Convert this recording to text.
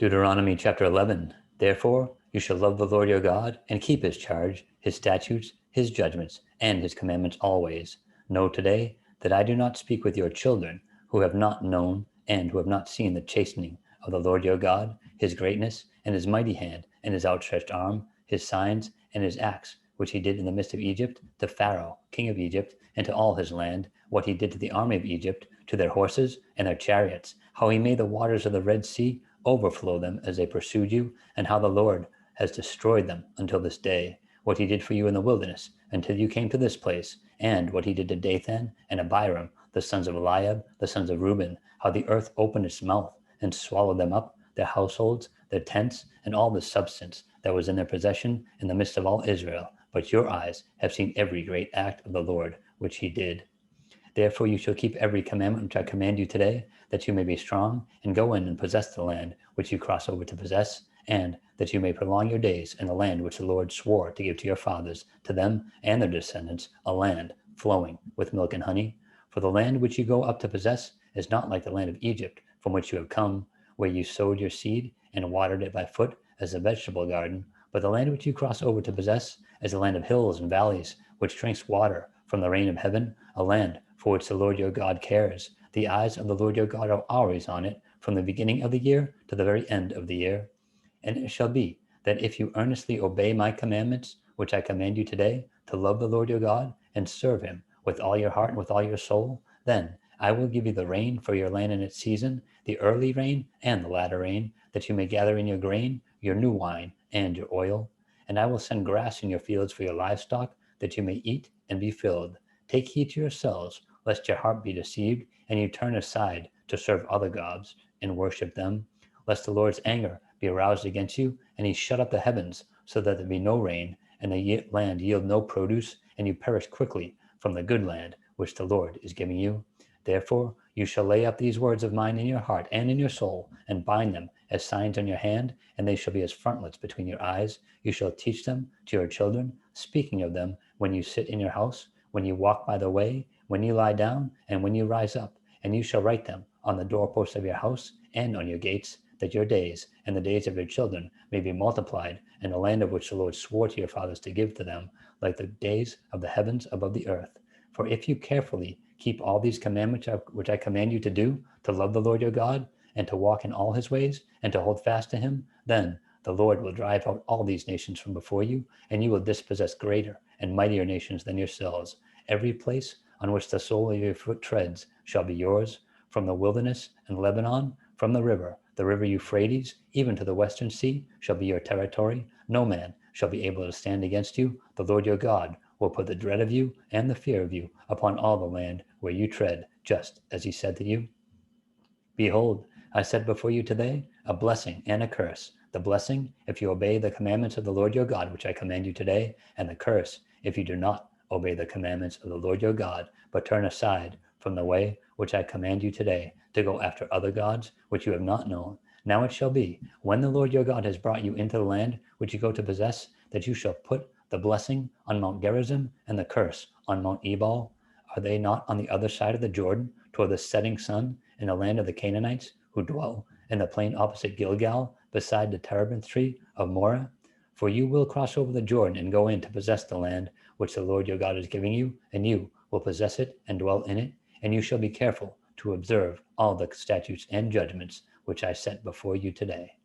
Deuteronomy chapter 11. Therefore, you shall love the Lord your God and keep his charge, his statutes, his judgments, and his commandments always. Know today that I do not speak with your children who have not known and who have not seen the chastening of the Lord your God, his greatness and his mighty hand and his outstretched arm, his signs and his acts, which he did in the midst of Egypt, to Pharaoh, king of Egypt, and to all his land, what he did to the army of Egypt, to their horses and their chariots, how he made the waters of the Red Sea overflow them as they pursued you, and how the Lord has destroyed them until this day, what he did for you in the wilderness, until you came to this place, and what he did to Dathan and Abiram, the sons of Eliab, the sons of Reuben, how the earth opened its mouth and swallowed them up, their households, their tents, and all the substance that was in their possession in the midst of all Israel. But your eyes have seen every great act of the Lord, which he did. Therefore you shall keep every commandment which I command you today, that you may be strong, and go in and possess the land which you cross over to possess, and that you may prolong your days in the land which the Lord swore to give to your fathers, to them and their descendants, a land flowing with milk and honey. For the land which you go up to possess is not like the land of Egypt, from which you have come, where you sowed your seed and watered it by foot as a vegetable garden, but the land which you cross over to possess is a land of hills and valleys, which drinks water from the rain of heaven, a land for which the Lord your God cares. The eyes of the Lord your God are always on it, from the beginning of the year to the very end of the year. And it shall be that if you earnestly obey my commandments, which I command you today, to love the Lord your God and serve him with all your heart and with all your soul, then I will give you the rain for your land in its season, the early rain and the latter rain, that you may gather in your grain, your new wine, and your oil. And I will send grass in your fields for your livestock, that you may eat and be filled. Take heed to yourselves, lest your heart be deceived, and you turn aside to serve other gods and worship them, lest the Lord's anger be aroused against you, and he shut up the heavens, so that there be no rain, and the land yield no produce, and you perish quickly from the good land which the Lord is giving you. Therefore you shall lay up these words of mine in your heart and in your soul, and bind them as signs on your hand, and they shall be as frontlets between your eyes. You shall teach them to your children, speaking of them when you sit in your house, when you walk by the way, when you lie down, and when you rise up. And you shall write them on the doorposts of your house and on your gates, that your days and the days of your children may be multiplied in the land of which the Lord swore to your fathers to give to them, like the days of the heavens above the earth. For if you carefully keep all these commandments which I command you to do, to love the Lord your God, and to walk in all his ways, and to hold fast to him, then the Lord will drive out all these nations from before you, and you will dispossess greater and mightier nations than yourselves. Every place on which the sole of your foot treads shall be yours, from the wilderness and Lebanon, from the river Euphrates, even to the western sea, shall be your territory. No man shall be able to stand against you. The Lord your God will put the dread of you and the fear of you upon all the land where you tread, just as he said to you. Behold, I set before you today a blessing and a curse. The blessing, if you obey the commandments of the Lord your God, which I command you today, and the curse, if you do not obey the commandments of the Lord your God, but turn aside from the way which I command you today, to go after other gods which you have not known. Now it shall be, when the Lord your God has brought you into the land which you go to possess, that you shall put the blessing on Mount Gerizim and the curse on Mount Ebal. Are they not on the other side of the Jordan, toward the setting sun, in the land of the Canaanites, who dwell in the plain opposite Gilgal, beside the terebinth tree of Moreh? For you will cross over the Jordan and go in to possess the land which the Lord your God is giving you, and you will possess it and dwell in it, and you shall be careful to observe all the statutes and judgments which I set before you today.